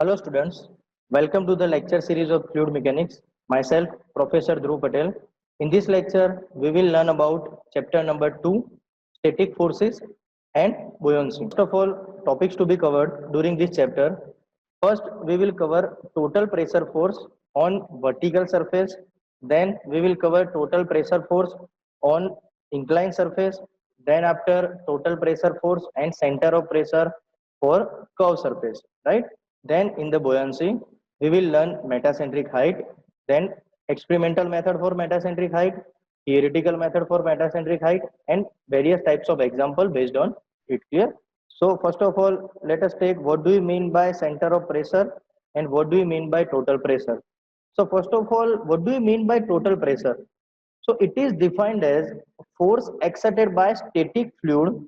Hello students, welcome to the lecture series of fluid mechanics. Myself, Professor Dhruv Patel. In this lecture, we will learn about chapter number 2, static forces and buoyancy. First of all, topics to be covered during this chapter. First, we will cover total pressure force on vertical surface. Then we will cover total pressure force on inclined surface. Then after total pressure force and center of pressure for curved surface, right? Then in the buoyancy, we will learn metacentric height, then experimental method for metacentric height, theoretical method for metacentric height, and various types of example based on it. Clear? So first of all, let us take what do you mean by center of pressure and what do you mean by total pressure. So first of all, what do you mean by total pressure? So it is defined as force exerted by static fluid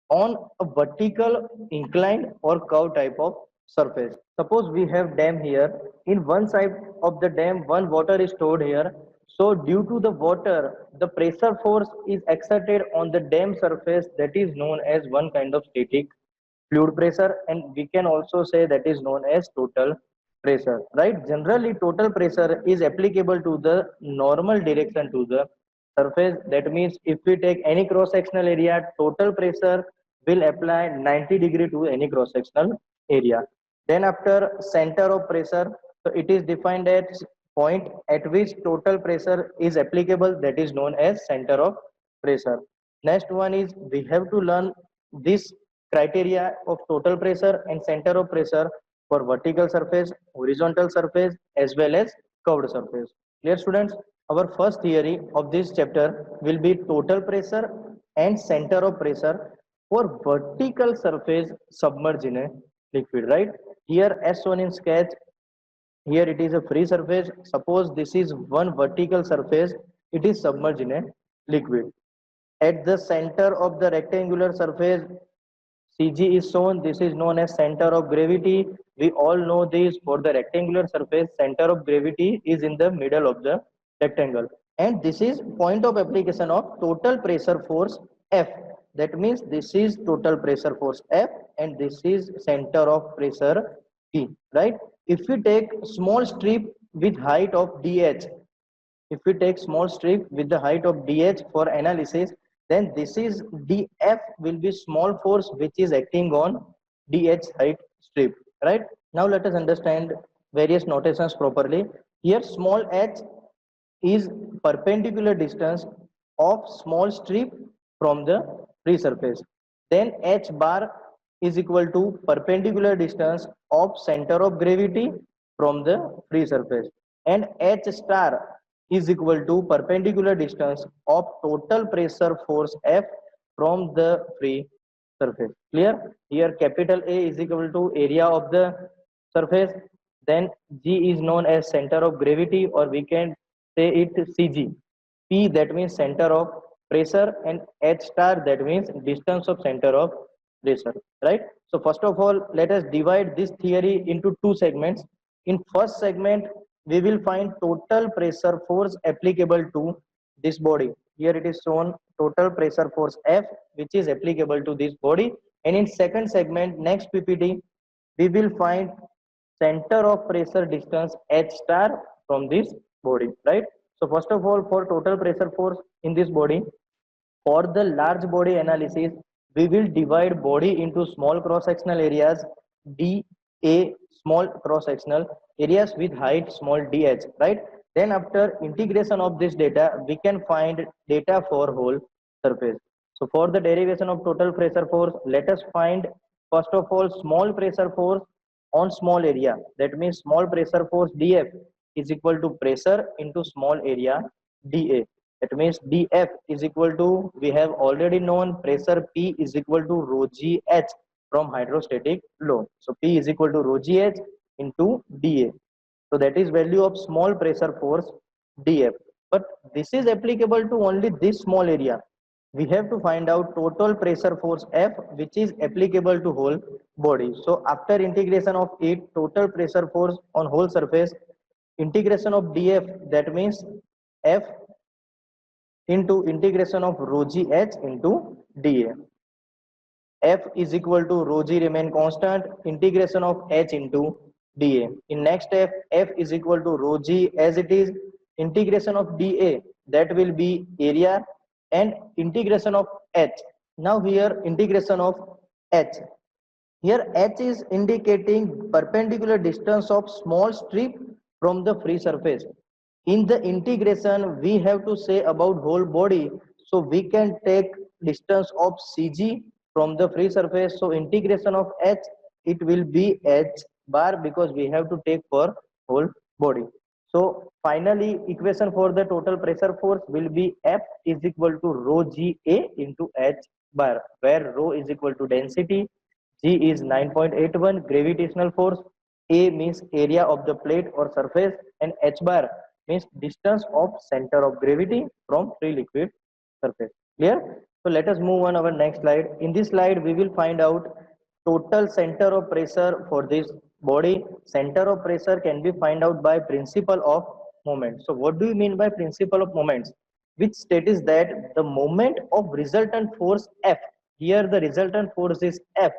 on a vertical, inclined or curved type of surface. Suppose we have dam here. In one side of the dam, one water is stored here. So due to the water, the pressure force is exerted on the dam surface, that is known as one kind of static fluid pressure, and we can also say that is known as total pressure, right? Generally total pressure is applicable to the normal direction to the surface. That means if we take any cross sectional area, total pressure will apply 90 degree to any cross sectional area. Then after center of pressure, so it is defined as point at which total pressure is applicable, that is known as center of pressure. Next one is we have to learn this criteria of total pressure and center of pressure for vertical surface, horizontal surface, as well as curved surface. Clear students? Our first theory of this chapter will be total pressure and center of pressure for vertical surface submerged in a liquid, right? Here as shown in sketch, here it is a free surface. Suppose this is one vertical surface, it is submerged in a liquid. At the center of the rectangular surface, CG is shown. This is known as center of gravity. We all know this. For the rectangular surface, center of gravity is in the middle of the rectangle. And this is point of application of total pressure force F. That means this is total pressure force F and this is center of pressure P, right? If we take small strip with height of dH, if we take small strip with the height of dH for analysis, then this is dF will be small force which is acting on dH height strip, right? Now let us understand various notations properly. Here small h is perpendicular distance of small strip from the free surface. Then h bar is equal to perpendicular distance of center of gravity from the free surface, and h star is equal to perpendicular distance of total pressure force F from the free surface. Clear? Here capital A is equal to area of the surface, then G is known as center of gravity, or we can say it CG. P that means center of pressure, and H star that means distance of center of pressure, right? So first of all, let us divide this theory into two segments. In first segment, we will find total pressure force applicable to this body. Here it is shown total pressure force F which is applicable to this body, and in second segment, next PPT, we will find center of pressure distance H star from this body, right? So first of all, for total pressure force in this body, for the large body analysis, we will divide body into small cross-sectional areas, dA, small cross-sectional areas with height small dH, right? Then after integration of this data, we can find data for whole surface. So for the derivation of total pressure force, let us find first of all small pressure force on small area. That means small pressure force dF is equal to pressure into small area dA. That means dF is equal to, we have already known pressure P is equal to rho gh from hydrostatic law. So P is equal to rho gh into dA. So that is value of small pressure force dF. But this is applicable to only this small area. We have to find out total pressure force F which is applicable to whole body. So after integration of it, total pressure force on whole surface, integration of dF, that means F into integration of rho gh into dA. F is equal to rho g remain constant, integration of h into dA. In next step, F is equal to rho G as it is. Integration of dA, that will be area, and integration of H. Now here integration of H. Here H is indicating perpendicular distance of small strip from the free surface. In the integration, we have to say about whole body. So we can take distance of CG from the free surface. So integration of H, it will be H bar because we have to take for whole body. So finally, equation for the total pressure force will be F is equal to rho GA into H bar, where rho is equal to density, G is 9.81 gravitational force, A means area of the plate or surface, and H bar means distance of center of gravity from free liquid surface. Clear? So let us move on our next slide. In this slide, we will find out total center of pressure for this body. Center of pressure can be find out by principle of moment. So what do you mean by principle of moments? Which state is that the moment of resultant force F, here the resultant force is F,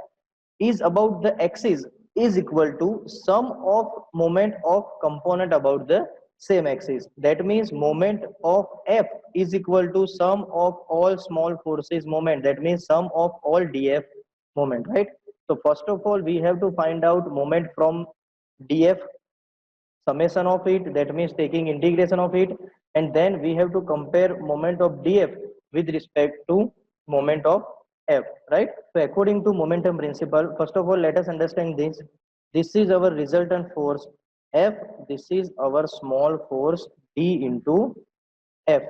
is about the axis is equal to sum of moment of component about the same axis. That means moment of F is equal to sum of all small forces moment. That means sum of all dF moment, right? So first of all, we have to find out moment from dF, summation of it, that means taking integration of it, and then we have to compare moment of dF with respect to moment of F, right? So according to momentum principle, first of all, let us understand this. This is our resultant force F, this is our small force D into F.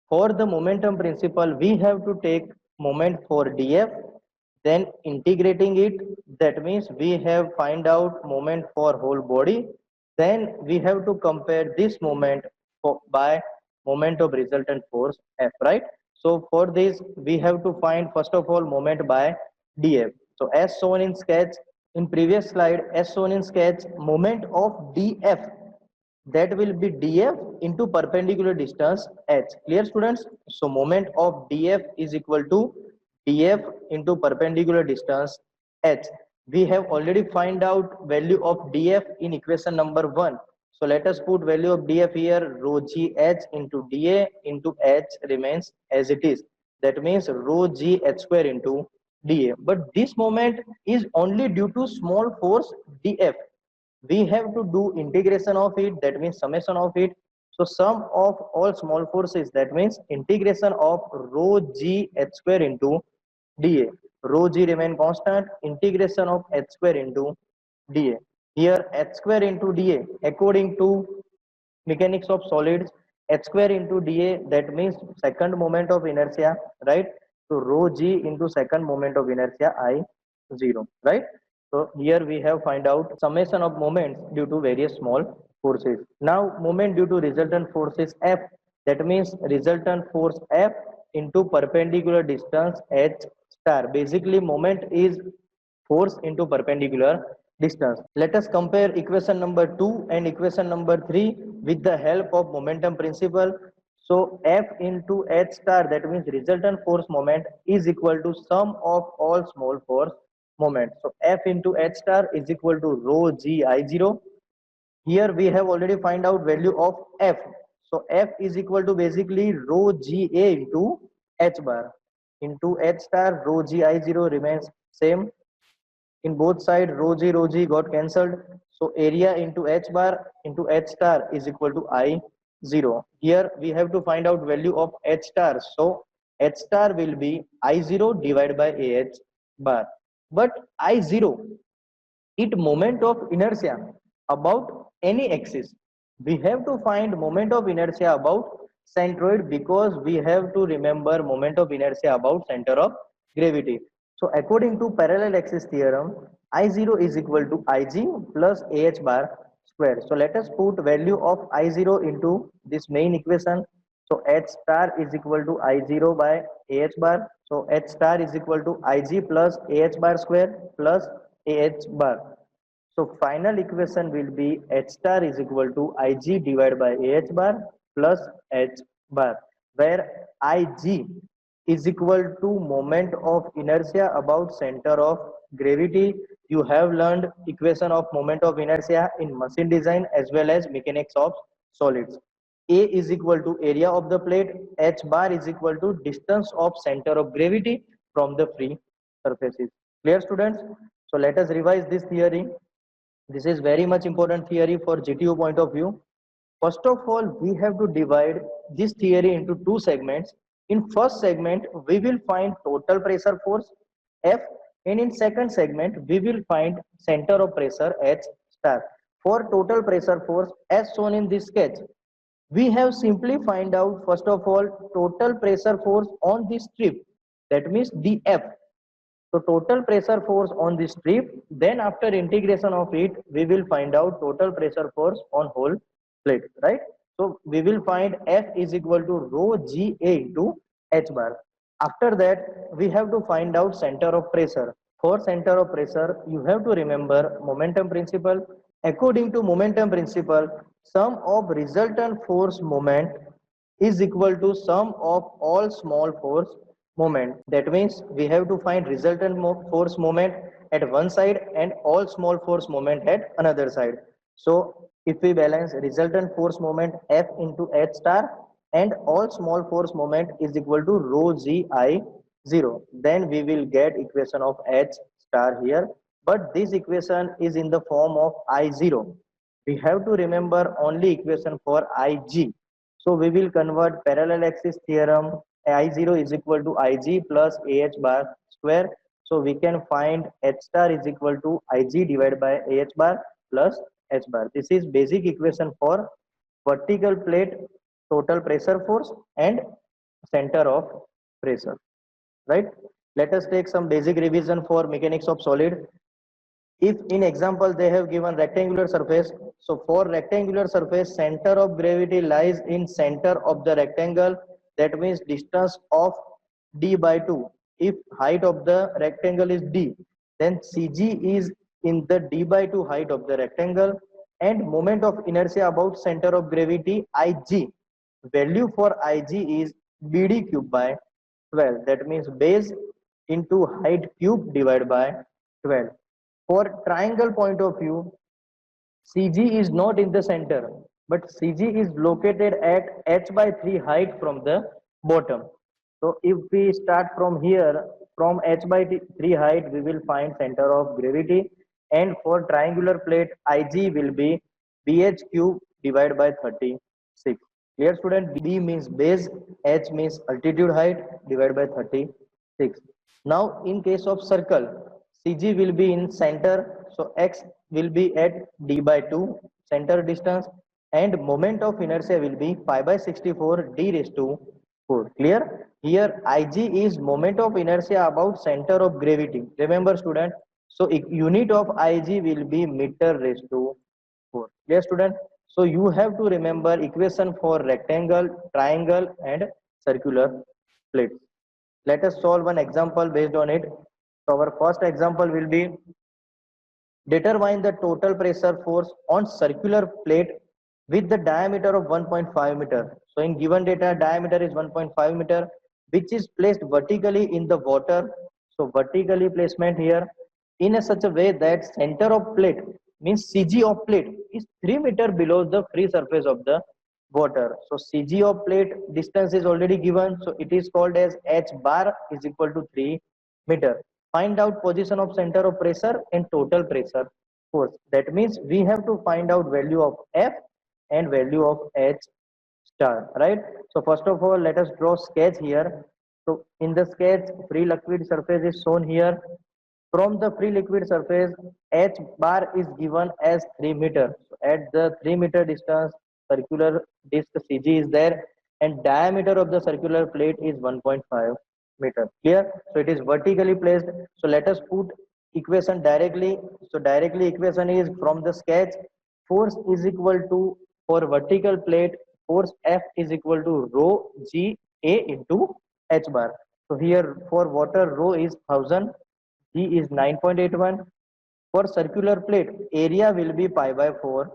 For the momentum principle, we have to take moment for dF, then integrating it, that means we have find out moment for whole body, then we have to compare this moment by moment of resultant force F, right? So for this, we have to find first of all moment by dF. So as shown in sketch, in previous slide, as shown in sketch, moment of dF, that will be dF into perpendicular distance h. Clear, students? So moment of dF is equal to dF into perpendicular distance h. We have already find out value of dF in equation number 1. So let us put value of dF here. Rho g h into dA into h remains as it is. That means rho g h square into dA. But this moment is only due to small force dF. We have to do integration of it, that means summation of it. So sum of all small forces, that means integration of rho g h square into dA. Rho g remain constant, integration of h square into dA. Here h square into dA, according to mechanics of solids, h square into dA, that means second moment of inertia, right? So rho g into second moment of inertia I 0, right? So here we have find out summation of moments due to various small forces. Now moment due to resultant force is F, that means resultant force F into perpendicular distance h star. Basically moment is force into perpendicular distance. Let us compare equation number 2 and equation number 3 with the help of momentum principle. So F into H star, that means resultant force moment, is equal to sum of all small force moment. So F into H star is equal to rho g I0. Here we have already find out value of F. So F is equal to basically rho ga into H bar into H star. Rho g I0 remains same. In both sides, rho g got cancelled. So area into H bar into H star is equal to I0. Here we have to find out value of H star. So H star will be I0 divided by AH bar. But I0, it moment of inertia about any axis. We have to find moment of inertia about centroid because we have to remember moment of inertia about center of gravity. So according to parallel axis theorem, I0 is equal to Ig plus AH bar square. So let us put value of I0 into this main equation. So H star is equal to I0 by AH bar. So H star is equal to Ig plus AH bar square plus AH bar. So final equation will be H star is equal to Ig divided by AH bar plus H bar, where Ig is equal to moment of inertia about center of gravity you have learned equation of moment of inertia in machine design as well as mechanics of solids. A is equal to area of the plate, h bar is equal to distance of center of gravity from the free surfaces. Clear students? So let us revise this theory. This is very much important theory for GTO point of view. First of all, we have to divide this theory into two segments. In first segment, we will find total pressure force F, and in second segment, we will find center of pressure H star. For total pressure force, as shown in this sketch, we have simply find out first of all total pressure force on this strip. That means dF. So total pressure force on this strip, then after integration of it, we will find out total pressure force on whole plate, right? So we will find F is equal to rho Ga into H bar. After that, we have to find out center of pressure. For center of pressure, you have to remember momentum principle. According to momentum principle, sum of resultant force moment is equal to sum of all small force moment. That means we have to find resultant force moment at one side and all small force moment at another side. So if we balance resultant force moment F into H star and all small force moment is equal to rho G I 0, then we will get equation of H star here. But this equation is in the form of I0. We have to remember only equation for IG. So we will convert parallel axis theorem. I0 is equal to Ig plus AH bar square. So we can find H star is equal to Ig divided by AH bar plus H bar. This is basic equation for vertical plate total pressure force and center of pressure, right? Let us take some basic revision for mechanics of solid. If in example they have given rectangular surface, so for rectangular surface center of gravity lies in center of the rectangle, that means distance of d by 2. If height of the rectangle is d, then cg is in the d by 2 height of the rectangle, and moment of inertia about center of gravity ig. Value for ig is bd cube by 12, that means base into height cube divided by 12. For triangle point of view, CG is not in the center, but CG is located at h by 3 height from the bottom. So if we start from here, from h by 3 height, we will find center of gravity. And for triangular plate, IG will be BH cube divided by 36. Clear student? B means base, H means altitude height divided by 36. Now in case of circle, CG will be in center, so X will be at d by 2 center distance, and moment of inertia will be pi by 64 d raised to 4. Clear? Here Ig is moment of inertia about center of gravity. Remember student, so unit of Ig will be meter raised to 4. Clear student? So you have to remember equation for rectangle, triangle and circular plates. Let us solve one example based on it. So our first example will be determine the total pressure force on circular plate with the diameter of 1.5 meter. So in given data, diameter is 1.5 meter, which is placed vertically in the water. So vertically placement here in a such a way that center of plate means CG of plate is 3 meter below the free surface of the water. So CG of plate distance is already given. So it is called as H bar is equal to 3 meter. Find out position of center of pressure and total pressure force. That means we have to find out value of F and value of H star, right? So first of all, let us draw sketch here. So in the sketch, free liquid surface is shown here. From the free liquid surface, H bar is given as 3 meter. So at the 3 meter distance, circular disc CG is there, and diameter of the circular plate is 1.5 meter. Here, so it is vertically placed. So let us put equation directly. So directly equation is from the sketch. Force is equal to, for vertical plate, force F is equal to rho G A into H bar. So here for water, rho is 1000, G is 9.81. For circular plate, area will be pi by 4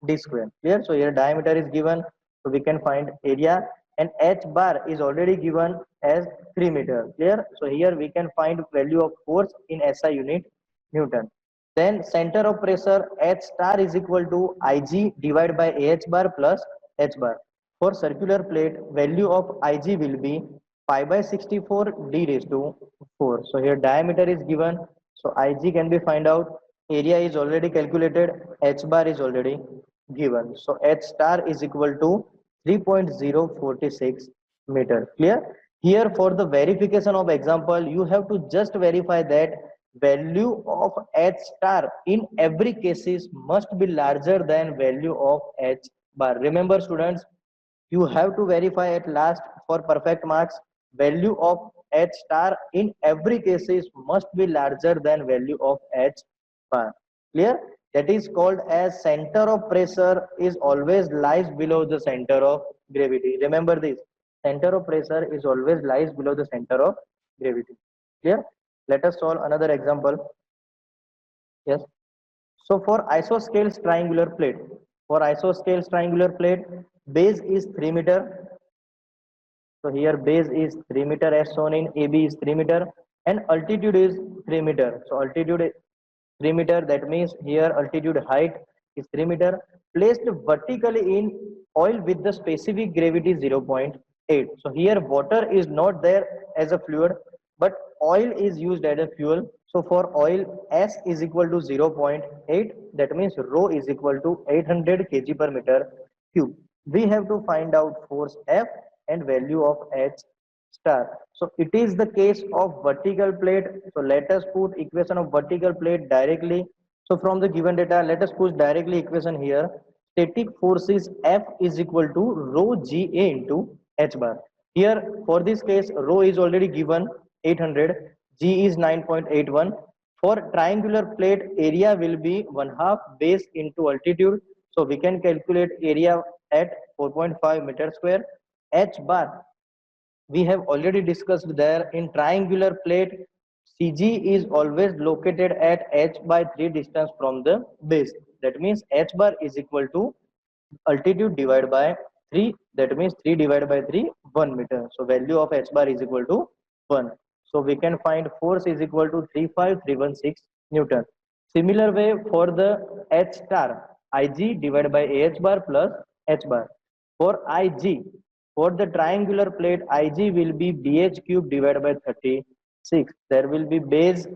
d square. Clear? So here diameter is given, so we can find area, and H bar is already given as 3 meter. Clear? So here we can find value of force in SI unit Newton. Then center of pressure H star is equal to Ig divided by AH bar plus H bar. For circular plate, value of Ig will be pi by 64 d raised to 4. So here diameter is given. So Ig can be find out. Area is already calculated. H bar is already given. So H star is equal to 3.046 meter. Clear? Here for the verification of example, you have to just verify that value of H star in every cases must be larger than value of H bar. Remember students, you have to verify at last for perfect marks value of H star in every cases must be larger than value of H bar. Clear? That is called as center of pressure is always lies below the center of gravity. Remember this, center of pressure is always lies below the center of gravity. Clear? Let us solve another example. Yes. So for isosceles triangular plate, base is 3 meter. So here base is 3 meter as shown in AB is 3 meter and altitude is 3 meter. So altitude is 3 meter, that means here altitude height is 3 meter placed vertically in oil with the specific gravity 0.8. So here water is not there as a fluid but oil is used as a fuel. So for oil S is equal to 0.8, that means rho is equal to 800 kg per meter cube. We have to find out force F and value of H star. So it is the case of vertical plate. So let us put equation of vertical plate directly. So from the given data, let us put directly equation here. Static force is F is equal to rho Ga into H bar. Here for this case, rho is already given 800, G is 9.81. For triangular plate, area will be 1 half base into altitude. So we can calculate area at 4.5 meter square. H bar we have already discussed there in triangular plate. CG is always located at H by 3 distance from the base. That means H bar is equal to altitude divided by 3. That means 3 divided by 3, 1 meter. So value of H bar is equal to 1. So we can find force is equal to 35316 Newton. Similar way for the H star, Ig divided by AH bar plus H bar. For Ig, for the triangular plate, Ig will be BH cube divided by 36. There will be base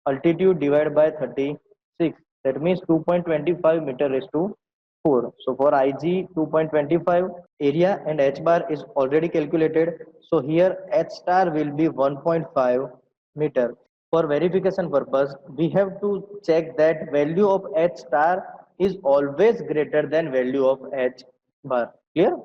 altitude divided by 36. That means 2.25 meter raised to 4. So for Ig 2.25, area and H bar is already calculated. So here H star will be 1.5 meter. For verification purpose, we have to check that value of H star is always greater than value of H bar. Clear?